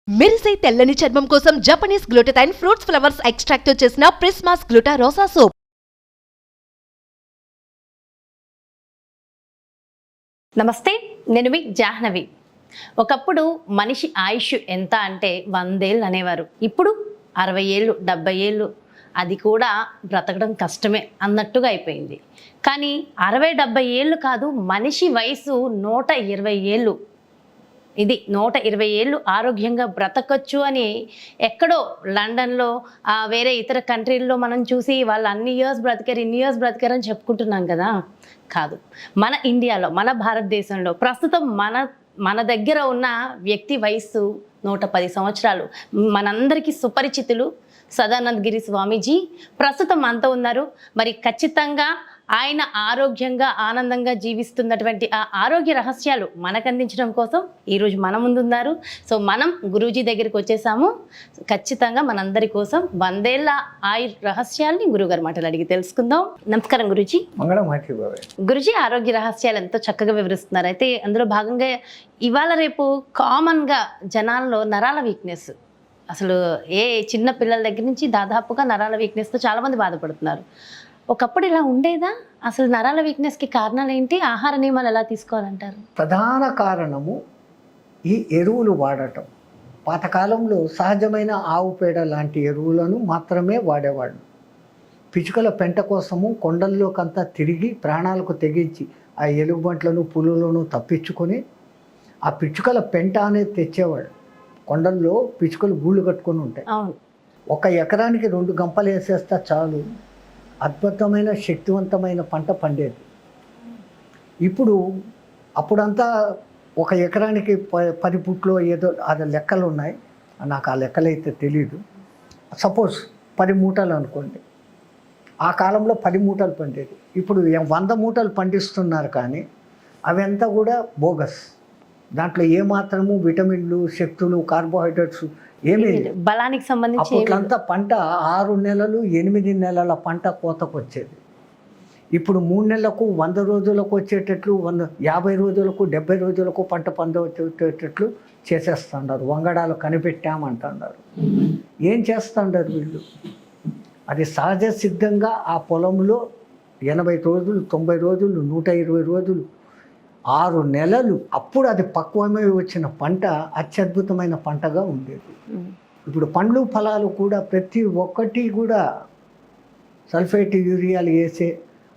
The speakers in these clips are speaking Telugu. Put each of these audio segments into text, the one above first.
మెరిసే తెల్లని చర్మం కోసం Japanese glutathione fruits flowers extract తో చేసిన ప్రిస్మాస్ గ్లూటా రోసా సోప్. నమస్తే, నేను మీ జాహ్నవి. ఒకప్పుడు మనిషి ఆయుష్ ఎంత అంటే 100 ఏళ్ళు అనేవారు. ఇప్పుడు 60 ఏళ్ళు 70 ఏళ్ళు అది కూడా బ్రతకడం కష్టమే అన్నట్టుగా అయిపోయింది. కానీ 60-70 ఏళ్ళు కాదు, మనిషి వయసు 120 ఏళ్ళు. ఇది 120 ఏళ్ళు ఆరోగ్యంగా బ్రతకొచ్చు అని ఎక్కడో లండన్లో వేరే ఇతర కంట్రీల్లో మనం చూసి వాళ్ళు అన్ని ఇయర్స్ బ్రతికారు, ఇన్ని ఇయర్స్ బ్రతికారు అని చెప్పుకుంటున్నాం కదా. కాదు, మన ఇండియాలో, మన భారతదేశంలో ప్రస్తుతం మన దగ్గర ఉన్న వ్యక్తి వయస్సు 110 సంవత్సరాలు. మనందరికీ సుపరిచితులు సదానంద గిరి స్వామీజీ ప్రస్తుతం మనతో ఉన్నారు. మరి ఖచ్చితంగా ఆయన ఆరోగ్యంగా ఆనందంగా జీవిస్తున్నటువంటి ఆ ఆరోగ్య రహస్యాలు మనకు అందించడం కోసం ఈరోజు మన ముందు ఉన్నారు. సో మనం గురూజీ దగ్గరికి వచ్చేసాము. ఖచ్చితంగా మనందరి కోసం 100 ఏళ్ళ రహస్యాల్ని గురుగారు మాటలు అడిగి తెలుసుకుందాం. నమస్కారం గురూజీ. గురూజీ, ఆరోగ్య రహస్యాలు ఎంతో చక్కగా వివరిస్తున్నారు. అయితే అందులో భాగంగా ఇవాళ రేపు కామన్గా జనాల్లో నరాల వీక్నెస్, అసలు ఏ చిన్న పిల్లల దగ్గర నుంచి దాదాపుగా నరాల వీక్నెస్తో చాలామంది బాధపడుతున్నారు. ఒకప్పుడు ఇలా ఉండేదా? అసలు నరాల వీక్నెస్కి కారణాలు ఏంటి? ఆహార నియమాలు ఎలా తీసుకోవాలంటారు? ప్రధాన కారణము ఈ ఎరువులు వాడటం. పాతకాలంలో సహజమైన ఆవు పేడ లాంటి ఎరువులను మాత్రమే వాడేవాళ్ళు. పిచ్చుకల పెంట కోసము కొండల్లోకంతా తిరిగి ప్రాణాలకు తెగించి ఆ ఎలుగుబంట్లను పులులను తప్పించుకొని ఆ పిచ్చుకల పెంట అనేది తెచ్చేవాడు. కొండల్లో పిచ్చుకలు గూళ్ళు కట్టుకొని ఉంటాయి. 1 ఎకరానికి 2 గంపలు వేసేస్తే చాలు, అద్భుతమైన శక్తివంతమైన పంట పండేది. ఇప్పుడు అప్పుడంతా 1 ఎకరానికి 10 పుట్లు ఏదో అది లెక్కలు ఉన్నాయి, నాకు ఆ లెక్కలు అయితే తెలియదు. సపోజ్ 10 మూటలు అనుకోండి, ఆ కాలంలో 10 మూటలు పండేది. ఇప్పుడు 100 మూటలు పండిస్తున్నారు, కానీ అవంతా కూడా బోగస్. దాంట్లో ఏమాత్రము విటమిన్లు, శక్తులు, కార్బోహైడ్రేట్స్ ఏమీ బలానికి సంబంధించి. అప్పట్లంతా పంట 6 నెలలు 8 నెలల పంట కోతకు వచ్చేది. ఇప్పుడు 3 నెలలకు 100 రోజులకు వచ్చేటట్లు, 50 రోజులకు 70 రోజులకు పంట వచ్చేటట్లు చేసేస్తున్నారు. వంగడాలు కనిపెట్టామంటున్నారు. ఏం చేస్తున్నారు వీళ్ళు? అది సహజ సిద్ధంగా ఆ పొలంలో 80 రోజులు 90 రోజులు 120 రోజులు 6 నెలలు అప్పుడు అది పక్వమై వచ్చిన పంట అత్యద్భుతమైన పంటగా ఉండేది. ఇప్పుడు పండ్లు ఫలాలు కూడా ప్రతి ఒక్కటి కూడా సల్ఫేట్ యూరియాలు వేసే,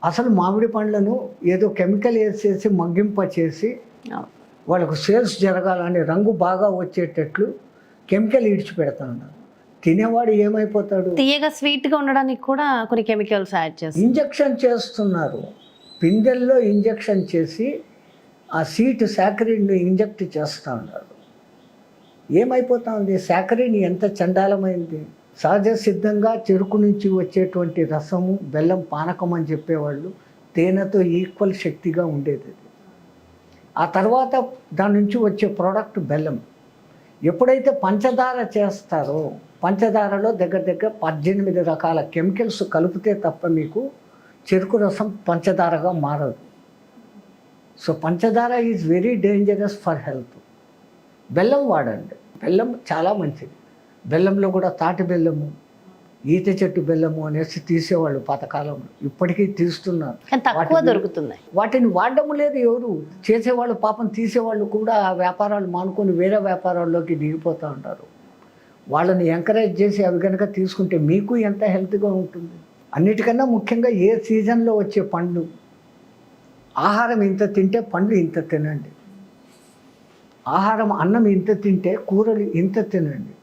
అసలు మామిడి పండ్లను ఏదో కెమికల్ వేసేసి మగ్గింపచేసి వాళ్ళకు సేల్స్ జరగాలని రంగు బాగా వచ్చేటట్లు కెమికల్ ఇడిచిపెడతా ఉన్నారు. తినేవాడు ఏమైపోతాడు? తీయగా స్వీట్గా ఉండడానికి కూడా కొన్ని కెమికల్స్ యాడ్ చేసి ఇంజెక్షన్ చేస్తున్నారు. పిందెల్లో ఇంజెక్షన్ చేసి ఆ సీట్ సాకరీని ఇంజెక్ట్ చేస్తూ ఉన్నారు. ఏమైపోతా ఉంది? సాకరీని ఎంత చండాలమైంది. సహజ సిద్ధంగా చెరుకు నుంచి వచ్చేటువంటి రసము, బెల్లం పానకం అని చెప్పేవాళ్ళు. తేనెతో ఈక్వల్ శక్తిగా ఉండేది. ఆ తర్వాత దాని నుంచి వచ్చే ప్రోడక్ట్ బెల్లం. ఎప్పుడైతే పంచదార చేస్తారో, పంచదారలో దగ్గర 18 రకాల కెమికల్స్ కలిపితే తప్ప మీకు చెరుకు రసం పంచదారగా మారదు. సో పంచదార is very dangerous for health. బెల్లం వాడండి, బెల్లం చాలా మంచిది. బెల్లంలో కూడా తాటి బెల్లము, ఈత చెట్టు బెల్లము అనేసి తీసేవాళ్ళు పాతకాలంలో. ఇప్పటికీ తీస్తున్నారు, దొరుకుతున్నాయి. వాటిని వాడడం లేదు ఎవరు. చేసేవాళ్ళు పాపం, తీసేవాళ్ళు కూడా ఆ వ్యాపారాలు మానుకొని వేరే వ్యాపారాల్లోకి దిగిపోతూ ఉంటారు. వాళ్ళని ఎంకరేజ్ చేసి అవి కనుక తీసుకుంటే మీకు ఎంత హెల్త్గా ఉంటుంది. అన్నిటికన్నా ముఖ్యంగా ఏ సీజన్లో వచ్చే పండ్లు, ఆహారం ఇంత తింటే పండ్లు ఇంత తినండి. ఆహారం అన్నం ఇంత తింటే కూరలు ఇంత తినండి.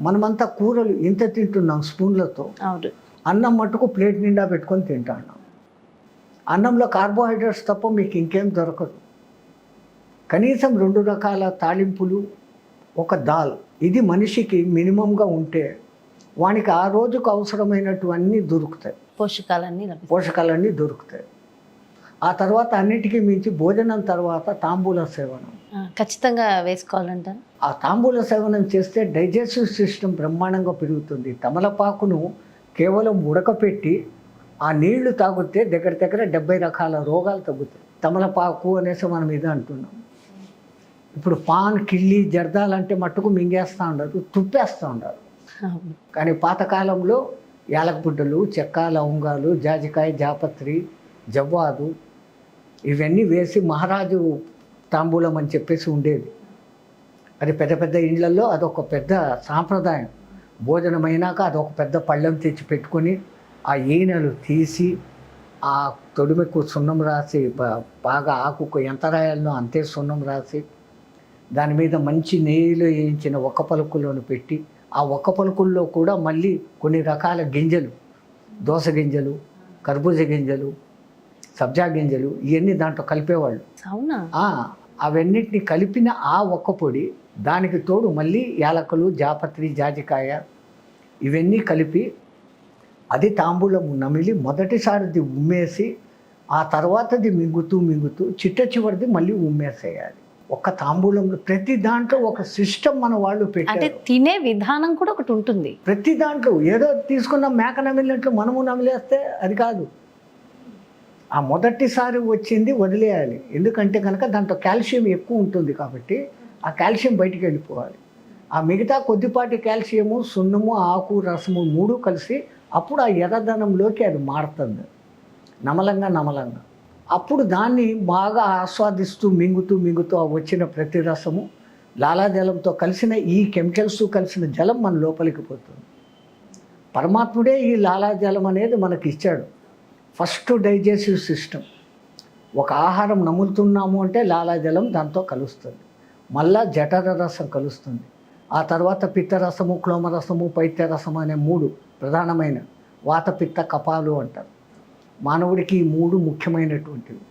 మనమంతా కూరలు ఇంత తింటున్నాం స్పూన్లతో, అన్నం మట్టుకు ప్లేట్ నిండా పెట్టుకొని తింటున్నాం. అన్నంలో కార్బోహైడ్రేట్స్ తప్ప మీకు ఇంకేం దొరకదు. కనీసం 2 రకాల తాలింపులు, ఒక దాల్, ఇది మనిషికి మినిమంగా ఉంటే వానికి ఆ రోజుకు అవసరమైనటువన్నీ దొరుకుతాయి, పోషకాలన్నీ దొరుకుతాయి. ఆ తర్వాత అన్నిటికీ మించి భోజనం తర్వాత తాంబూల సేవనం ఖచ్చితంగా వేసుకోవాలంటారు. ఆ తాంబూల సేవనం చేస్తే డైజెస్టివ్ సిస్టమ్ బ్రహ్మాండంగా పెరుగుతుంది. తమలపాకును కేవలం ఉడకపెట్టి ఆ నీళ్లు తాగితే దగ్గర 70 రకాల రోగాలు తగ్గుతాయి. తమలపాకు అనేసి మనం ఇది అంటున్నాం. ఇప్పుడు పాన్, కిళ్ళి, జర్దాలంటే మట్టుకు మింగేస్తూ ఉండరు, తుప్పేస్తూ ఉండరు. అవును. కానీ పాతకాలంలో యాలకబుడ్డలు, చెక్క, లవంగాలు, జాజికాయ, జాపత్రి, జవ్వాదు ఇవన్నీ వేసి మహారాజు తాంబూలం అని చెప్పేసి ఉండేది. అది పెద్ద పెద్ద ఇళ్లలో అదొక పెద్ద సాంప్రదాయం. భోజనం అయినాక అదొక పెద్ద పళ్ళెం తెచ్చి పెట్టుకొని ఆ ఈనెలు తీసి ఆ తొడిమెకు సున్నం రాసి బాగా ఆకుకు ఎంత రాయాలనో అంతే సున్నం రాసి దాని మీద మంచి నెయ్యిలో వేయించిన ఒక్క పలుకులను పెట్టి ఆ ఒక్క పలుకుల్లో కూడా మళ్ళీ కొన్ని రకాల గింజలు, దోస గింజలు, కర్బూజ గింజలు, సబ్జా గింజలు ఇవన్నీ దాంట్లో కలిపేవాళ్ళు. అవునా? అవన్నిటిని కలిపిన ఆ ఒక్క పొడి, దానికి తోడు మళ్ళీ యాలకులు, జాపత్రి, జాజికాయ ఇవన్నీ కలిపి అది తాంబూలం నమిలి మొదటిసారిది ఉమ్మేసి ఆ తర్వాతది మింగుతూ మింగుతూ చిట్ట చివరిది మళ్ళీ ఉమ్మేసేయాలి. ఒక్క తాంబూలంలో ప్రతి దాంట్లో ఒక సిస్టమ్ మన వాళ్ళు అంటే పెట్టారు. తినే విధానం కూడా ఒకటి ఉంటుంది. ప్రతి దాంట్లో ఏదో తీసుకున్న మేక నమిలినట్లు మనము నమిలేస్తే అది కాదు. ఆ మొదటిసారి వచ్చింది వదిలేయాలి. ఎందుకంటే కనుక దాంట్లో కాల్షియం ఎక్కువ ఉంటుంది కాబట్టి ఆ కాల్షియం బయటికి వెళ్ళిపోవాలి. ఆ మిగతా కొద్దిపాటి కాల్షియము, సున్నము, ఆకు, రసము మూడు కలిసి అప్పుడు ఆ ఎర్రదనంలోకి అది మారుతుంది నమలంగా. అప్పుడు దాన్ని బాగా ఆస్వాదిస్తూ మింగుతూ మింగుతూ ఆ వచ్చిన ప్రతి రసము లాలాజలంతో కలిసిన ఈ కెమికల్స్ కలిసిన జలం మన లోపలికి పోతుంది. పరమాత్ముడే ఈ లాలాజలం అనేది మనకి ఇచ్చాడు. First digestive system. ఒక ఆహారం నములుతున్నాము అంటే లాలాజలం దాంతో కలుస్తుంది. మళ్ళా జఠర రసం కలుస్తుంది. ఆ తర్వాత పిత్తరసము, క్లోమరసము, పైత్యరసము అనే మూడు ప్రధానమైన వాత, పిత్త, కపాలు అంటారు. మానవుడికి ఈ మూడు ముఖ్యమైనటువంటివి.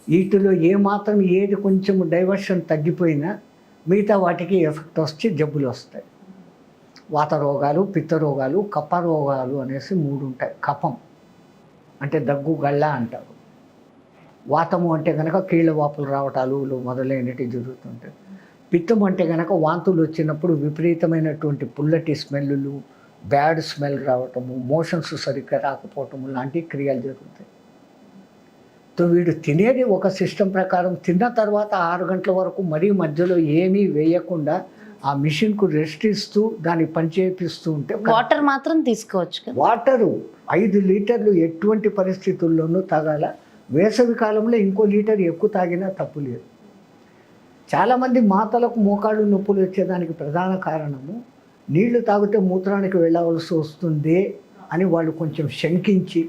వీటిలో ఏమాత్రం ఏది కొంచెం డైవర్షన్ తగ్గిపోయినా మిగతా వాటికి ఎఫెక్ట్ వచ్చి జబ్బులు వస్తాయి. వాత రోగాలు, పిత్త రోగాలు, కఫ రోగాలు అనేసి మూడు ఉంటాయి. కఫం అంటే దగ్గు, గళ్ళ అంటారు. వాతము అంటే కనుక కీళ్ళ వాపులు రావటాలు మొదలైనవి జరుగుతుంటాయి. పిత్తం అంటే కనుక వాంతులు వచ్చినప్పుడు విపరీతమైనటువంటి పుల్లటి స్మెల్లు, బ్యాడ్ స్మెల్ రావటము, మోషన్స్ సరిగ్గా రాకపోవటము లాంటి క్రియలు జరుగుతాయి. సో వీడు తినేది ఒక సిస్టమ్ ప్రకారం తిన్న తర్వాత 6 గంటల వరకు మరీ మధ్యలో ఏమీ వేయకుండా ఆ మిషన్కు రెస్ట్ ఇస్తూ దాన్ని పనిచేపిస్తూ ఉంటే వాటర్ మాత్రం తీసుకోవచ్చు కదా. వాటరు 5 లీటర్లు ఎటువంటి పరిస్థితుల్లోనూ తాగాల. వేసవి కాలంలో ఇంకో లీటర్ ఎక్కువ తాగినా తప్పు లేదు. చాలామంది మాతలకు మోకాళ్ళు నొప్పులు వచ్చేదానికి ప్రధాన కారణము నీళ్లు తాగితే మూత్రానికి వెళ్ళవలసి వస్తుందే అని వాళ్ళు కొంచెం శంకించి,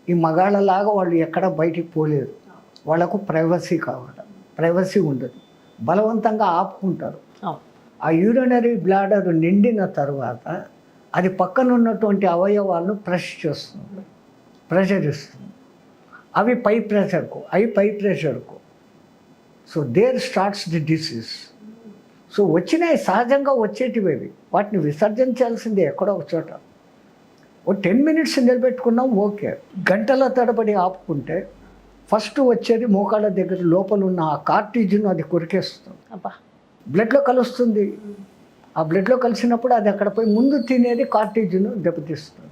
ఈ మగాళ్ళలాగా వాళ్ళు ఎక్కడ బయటికి పోలేరు. వాళ్ళకు ప్రైవసీ కావాలి. ప్రైవసీ ఉండదు. బలవంతంగా ఆపుకుంటారు. ఆ యూరినరీ బ్లాడర్ నిండిన తర్వాత అది పక్కన ఉన్నటువంటి అవయవాలను ప్రెస్ చేస్తుంది, ప్రెషర్ ఇస్తుంది. అవి పై ప్రెషర్కు. So there starts the disease. So వచ్చినాయి సహజంగా వచ్చేటివి. వాటిని విసర్జించాల్సిందే ఎక్కడో ఒక చోట. ఓ 10 మినిట్స్ నిలబెట్టుకున్నాం ఓకే. గంటల తడబడి ఆపుకుంటే ఫస్ట్ వచ్చేది మోకాళ్ళ దగ్గర లోపల ఉన్న ఆ కార్టిజ్ను అది కొరికేస్తుంది. బ్లడ్లో కలుస్తుంది. ఆ బ్లడ్లో కలిసినప్పుడు అది అక్కడ పోయి ముందు తినేది కార్టిజ్ను దెబ్బతీస్తుంది.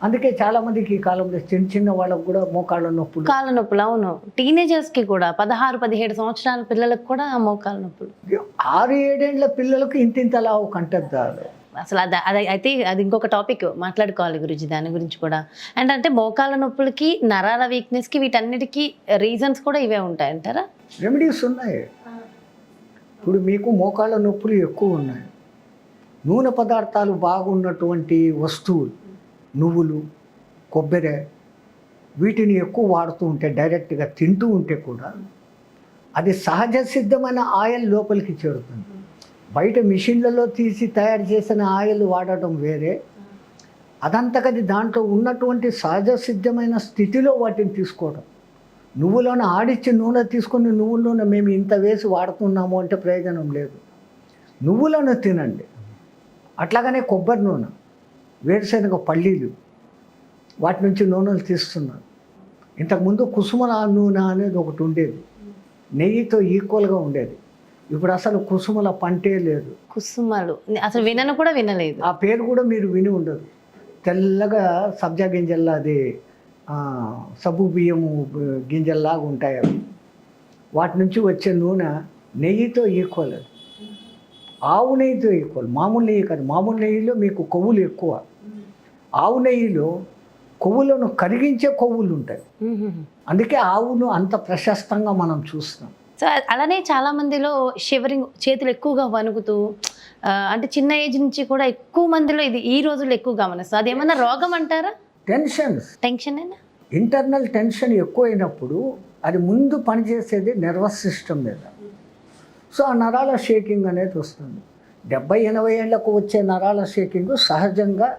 అందుకే చాలామందికి ఈ కాలంలో చిన్న వాళ్ళకు కూడా మోకాళ్ళ నొప్పులు, కాళ్ళ నొప్పులు. అవును, టీనేజర్స్కి కూడా 16-17 సంవత్సరాల పిల్లలకు కూడా మోకాళ్ళ నొప్పులు. 6-7 ఏళ్ల పిల్లలకు ఇంతింతలా కంటద్దాలు. అసలు అయితే అది ఇంకొక టాపిక్ మాట్లాడుకోవాలి గురించి, దాని గురించి కూడా. అండ్ అంటే మోకాళ్ళ నొప్పులకి, నరాల వీక్నెస్కి, వీటన్నిటికీ రీజన్స్ కూడా ఇవే ఉంటాయంటారా? రెమెడీస్ ఉన్నాయి. ఇప్పుడు మీకు మోకాళ్ళ నొప్పులు ఎక్కువ ఉన్నాయి. నూనె పదార్థాలు బాగున్నటువంటి వస్తువులు, నువ్వులు, కొబ్బరి, వీటిని ఎక్కువ వాడుతూ ఉంటే, డైరెక్ట్గా తింటూ ఉంటే కూడా అది సహజ సిద్ధమైన ఆయిల్ లోపలికి చేరుతుంది. బయట మిషన్లలో తీసి తయారు చేసిన ఆయిల్ వాడటం వేరే. అదంతకది దాంట్లో ఉన్నటువంటి సహజ సిద్ధమైన స్థితిలో వాటిని తీసుకోవడం. నువ్వులను ఆడిచ్చి నూనె తీసుకొని నువ్వుల నూనె మేము ఇంత వేసి వాడుతున్నాము అంటే ప్రయోజనం లేదు. నువ్వులను తినండి. అట్లాగనే కొబ్బరి నూనె, వేరుశనగ పల్లీలు, వాటి నుంచి నూనెలు తీస్తున్నారు. ఇంతకుముందు కుసుమ నూనె అనేది ఒకటి ఉండేది, నెయ్యితో ఈక్వల్గా ఉండేది. ఇప్పుడు అసలు కుసుమల పంటే లేదు. కుసుమలు అసలు వినను కూడా వినలేదు. ఆ పేరు కూడా మీరు విని ఉండదు. తెల్లగా సబ్జా గింజల్లా, అది సబ్బు బియ్యము గింజల్లాగా ఉంటాయి అవి. వాటి నుంచి వచ్చే నూనె నెయ్యితో ఈక్వల్ అది. ఆవు నెయ్యితో ఈక్వల్, మామూలు నెయ్యి కాదు. మామూలు నెయ్యిలో మీకు కొవ్వులు ఎక్కువ. ఆవు నెయ్యిలో కొవ్వులను కరిగించే కొవ్వులు ఉంటాయి. అందుకే ఆవును అంత ప్రశస్తంగా మనం చూస్తాం. సో అలానే చాలా మందిలో షివరింగ్, చేతులు ఎక్కువగా వణుకుతూ అంటే చిన్న ఏజ్ నుంచి కూడా ఎక్కువ మందిలో ఇది ఈ రోజుల్లో ఎక్కువ గమనిస్తాం. అది ఏమన్నా రోగం అంటారా? టెన్షన్ అయినా ఇంటర్నల్ టెన్షన్ ఎక్కువైనప్పుడు అది ముందు పనిచేసేది నర్వస్ సిస్టమ్ మీద. సో ఆ నరాల షేకింగ్ అనేది వస్తుంది. 70-80 ఏళ్లకు వచ్చే నరాల షేకింగ్ సహజంగా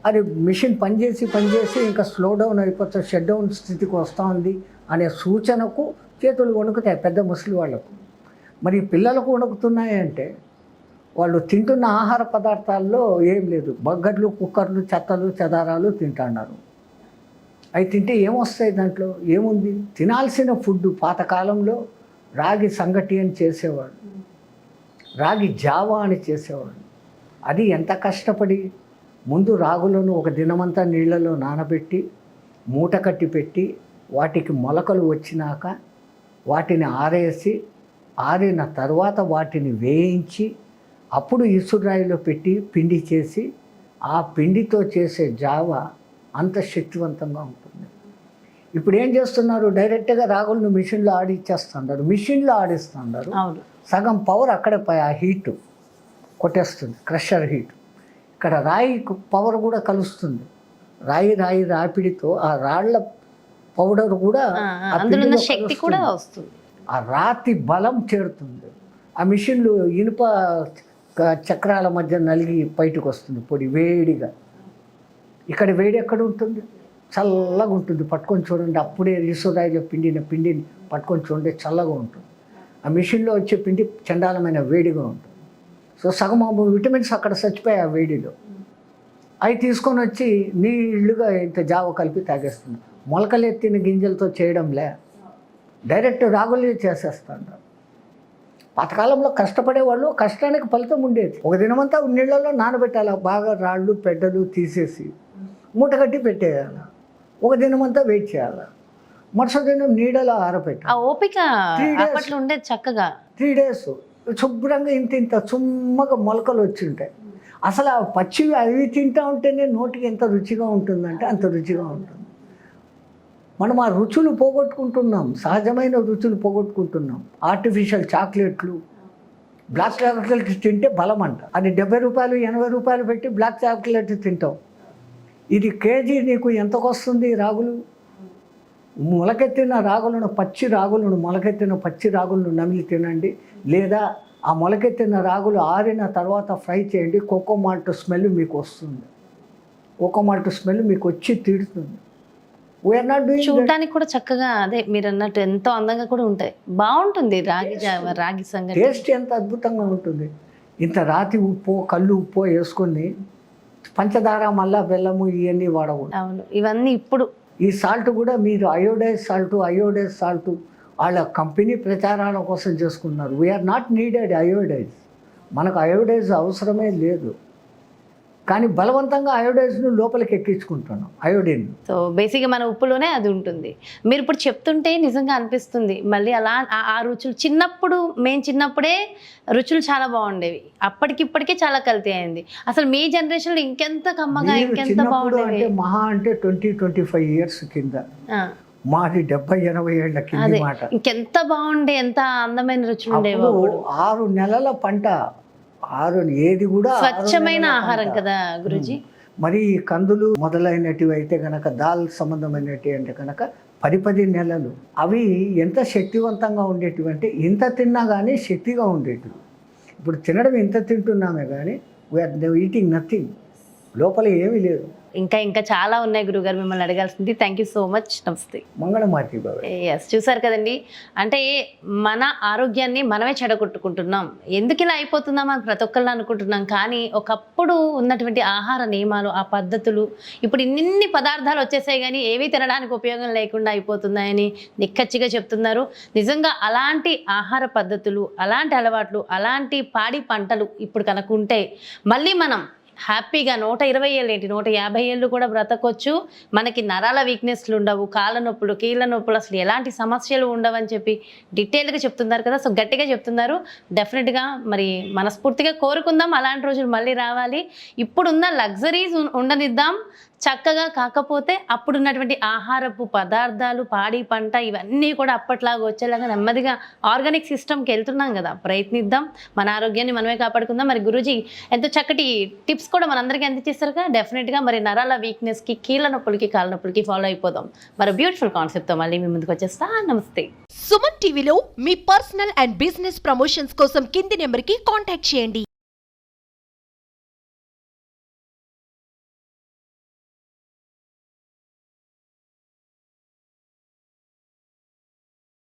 అది మిషన్ పనిచేసి ఇంకా స్లో డౌన్ అయిపోతే షట్ డౌన్ స్థితికి వస్తుంది అనే సూచనకు చేతులు వణుకుతాయి పెద్ద ముసలి వాళ్ళకు. మరి పిల్లలకు వణుకుతున్నాయంటే వాళ్ళు తింటున్న ఆహార పదార్థాల్లో ఏం లేదు, బగ్గర్లు, కుక్కర్లు, చెత్తలు, చెదారాలు తింటున్నారు. అవి తింటే ఏమొస్తాయి? దాంట్లో ఏముంది? తినాల్సిన ఫుడ్ పాతకాలంలో రాగి సంగటి అని చేసేవాడు, రాగి జావా అని చేసేవాడు. అది ఎంత కష్టపడి ముందు రాగులను ఒక దినమంతా నీళ్ళలో నానబెట్టి మూట కట్టి పెట్టి వాటికి మొలకలు వచ్చినాక వాటిని ఆరేసి ఆరిన తర్వాత వాటిని వేయించి అప్పుడు ఇసురాయిలో పెట్టి పిండి చేసి ఆ పిండితో చేసే జావా అంత శక్తివంతంగా ఉంటుంది. ఇప్పుడు ఏం చేస్తున్నారు? డైరెక్ట్గా రాగులను మిషన్లో ఆడిచ్చేస్తున్నారు, మిషన్లో ఆడిస్తున్నారు. సగం పవర్ అక్కడే ఆ హీట్ కొట్టేస్తుంది, క్రషర్ హీట్. ఇక్కడ రాయి పవర్ కూడా కలుస్తుంది. రాయి రాపిడితో ఆ రాళ్ల పౌడర్ కూడా శక్తి కూడా వస్తుంది, ఆ రాతి బలం చేరుతుంది. ఆ మిషన్లు ఇనుప చక్రాల మధ్య నలిగి బయటకు వస్తుంది పొడి వేడిగా. ఇక్కడ వేడి ఎక్కడ ఉంటుంది? చల్లగా ఉంటుంది. పట్టుకొని చూడండి, అప్పుడే రిసోరాయిలో పిండిని పట్టుకొని చూడండి, చల్లగా ఉంటుంది. ఆ మిషన్లో వచ్చే పిండి చండాలమైన వేడిగా ఉంటుంది. సో సగం విటమిన్స్ అక్కడ చచ్చిపోయాయి ఆ వేడిలో. అవి తీసుకొని వచ్చి నీళ్లుగా ఇంత జావ కలిపి తాగేస్తుంది. మొలకలెత్తిన గింజలతో చేయడంలే, డైరెక్ట్ రాగులే చేసేస్తాడు. పాతకాలంలో కష్టపడేవాళ్ళు, కష్టానికి ఫలితం ఉండేది. ఒక దినమంతా నీళ్ళలో నానబెట్టాలి, బాగా రాళ్ళు పెడ్డలు తీసేసి మూట కట్టి పెట్టేయాలి. ఒక దినమంతా వెయిట్ చేయాలి, మరుసటి దినం నీడలో ఆరబెట్టాలి. ఓపిక ఉండేది చక్కగా. 3 days శుభ్రంగా ఇంత చుమ్మగా మొలకలు వచ్చి ఉంటాయి. అసలు ఆ పచ్చివి అవి తింటా ఉంటేనే నోటికి ఎంత రుచిగా ఉంటుందంటే అంత రుచిగా ఉంటుంది. మనం ఆ రుచులు పోగొట్టుకుంటున్నాం, సహజమైన రుచులు పోగొట్టుకుంటున్నాం. ఆర్టిఫిషియల్ చాక్లెట్లు, బ్లాక్ చాక్లెట్ తింటే బలం అంట. అది 70 రూపాయలు 80 రూపాయలు పెట్టి బ్లాక్ చాక్లెట్ తింటాం. ఇది కేజీ నీకు ఎంతకు వస్తుంది? రాగులు మొలకెత్తిన రాగులను, మొలకెత్తిన పచ్చి రాగులను నమిలి తినండి, లేదా ఆ మొలకెత్తిన రాగులు ఆరిన తర్వాత ఫ్రై చేయండి. కోకో మాల్ట్ స్మెల్ మీకు వస్తుంది, కోకో మాల్ట్ స్మెల్ మీకు వచ్చి తీరుతుంది. చూడటానికి కూడా చక్కగా, అదే మీరు అన్నట్టు ఎంతో అందంగా కూడా ఉంటాయి. బాగుంటుంది రాగి సంగటి. టేస్ట్ ఎంత అద్భుతంగా ఉంటుంది. ఇంత రాతి ఉప్పు, కళ్ళు ఉప్పు వేసుకొని పంచదార, మళ్ళా బెల్లము ఇవన్నీ వాడకూడదు. అవును, ఇవన్నీ ఇప్పుడు ఈ సాల్ట్ కూడా మీరు అయోడైజ్ సాల్ట్ వాళ్ళ కంపెనీ ప్రచారాల కోసం చేసుకున్నారు. We are not needed iodize. మనకు అయోడైజ్ అవసరమే లేదు, కానీ బలవంతంగా అయోడైజ్ను లోపలికి ఎక్కించుకుంటున్నాం, అయోడిన్. సో బేసిక్గా మన ఉప్పులోనే అది ఉంటుంది. మీరు ఇప్పుడు చెప్తుంటే నిజంగా అనిపిస్తుంది మళ్ళీ అలా ఆ రుచులు. మేము చిన్నప్పుడే రుచులు చాలా బాగుండేవి, అప్పటికిప్పటికే చాలా కల్తీ అయింది. అసలు మీ జనరేషన్లో ఇంకెంత కమ్మగా, ఇంకెంత బాగుండేవి. మహా అంటే 20-25 years కింద, మాది 70-80 ఏళ్ల కింద మాట. ఇంకెంత బాగుండే, ఎంత అందమైన రుచులు ఉండేవి. 6 నెలల పంట, ఏది కూడా స్వచ్ఛమైన ఆహారం కదా గురుజీ. మరి కందులు మొదలైనటివి అయితే కనుక, దాల్ సంబంధమైనవి అంటే కనుక 10 నెలలు. అవి ఎంత శక్తివంతంగా ఉండేటివి అంటే ఇంత తిన్నా కానీ శక్తిగా ఉండేటివి. ఇప్పుడు తినడం ఇంత తింటున్నామే కానీ వీఆర్ ఈటింగ్ నథింగ్, లోపల ఏమీ లేదు. ఇంకా చాలా ఉన్నాయి గురుగారు, మిమ్మల్ని అడగాల్సింది. Thank you so much. నమస్తే. మంగళమార్తి బాబు. ఎస్, చూసారు కదండి, అంటే మన ఆరోగ్యాన్ని మనమే చెడగొట్టుకుంటున్నాం. ఎందుకు ఇలా అయిపోతుందా మనం ప్రతి ఒక్కళ్ళు అనుకుంటున్నాం, కానీ ఒకప్పుడు ఉన్నటువంటి ఆహార నియమాలు, ఆ పద్ధతులు, ఇప్పుడు ఇన్ని పదార్థాలు వచ్చేసాయి కానీ ఏవి తినడానికి ఉపయోగం లేకుండా అయిపోతున్నాయని నిక్కచ్చిగా చెప్తున్నారు. నిజంగా అలాంటి ఆహార పద్ధతులు, అలాంటి అలవాట్లు, అలాంటి పాడి పంటలు ఇప్పుడు కనుక ఉంటే మళ్ళీ మనం హ్యాపీగా 120 ఏళ్ళు ఏంటి 150 ఏళ్ళు కూడా బ్రతకొచ్చు. మనకి నరాల వీక్నెస్లు ఉండవు, కాళ్ళ నొప్పులు, కీళ్ళ నొప్పులు, అసలు ఎలాంటి సమస్యలు ఉండవని చెప్పి డీటెయిల్గా చెప్తున్నారు కదా. సో గట్టిగా చెప్తున్నారు. డెఫినెట్గా మరి మనస్ఫూర్తిగా కోరుకుందాం అలాంటి రోజులు మళ్ళీ రావాలి. ఇప్పుడున్న లగ్జరీస్ ఉండనిద్దాం చక్కగా. కాకపోతే అప్పుడున్నటువంటి ఆహారపు పదార్థాలు, పాడి పంట ఇవన్నీ కూడా అప్పట్లాగా వచ్చేలాగా నెమ్మదిగా ఆర్గానిక్ సిస్టమ్కి వెళ్తున్నాం కదా, ప్రయత్నిద్దాం. మన ఆరోగ్యాన్ని మనమే కాపాడుకుందాం. మరి గురూజీ ఎంతో చక్కటి టిప్స్ కూడా మనందరికీ అందించేస్తారు కదా. డెఫినెట్గా మరి నరాల వీక్నెస్కి, కీళ్ళ నొప్పులకి, కాళ్ళ నొప్పులకి ఫాలో అయిపోదాం. మరి బ్యూటిఫుల్ కాన్సెప్ట్తో మళ్ళీ మీ ముందుకు వచ్చేస్తా. నమస్తే. సుమన్ టీవీలో మీ పర్సనల్ అండ్ బిజినెస్ ప్రమోషన్స్ కోసం కింది నెంబర్కి కాంటాక్ట్ చేయండి.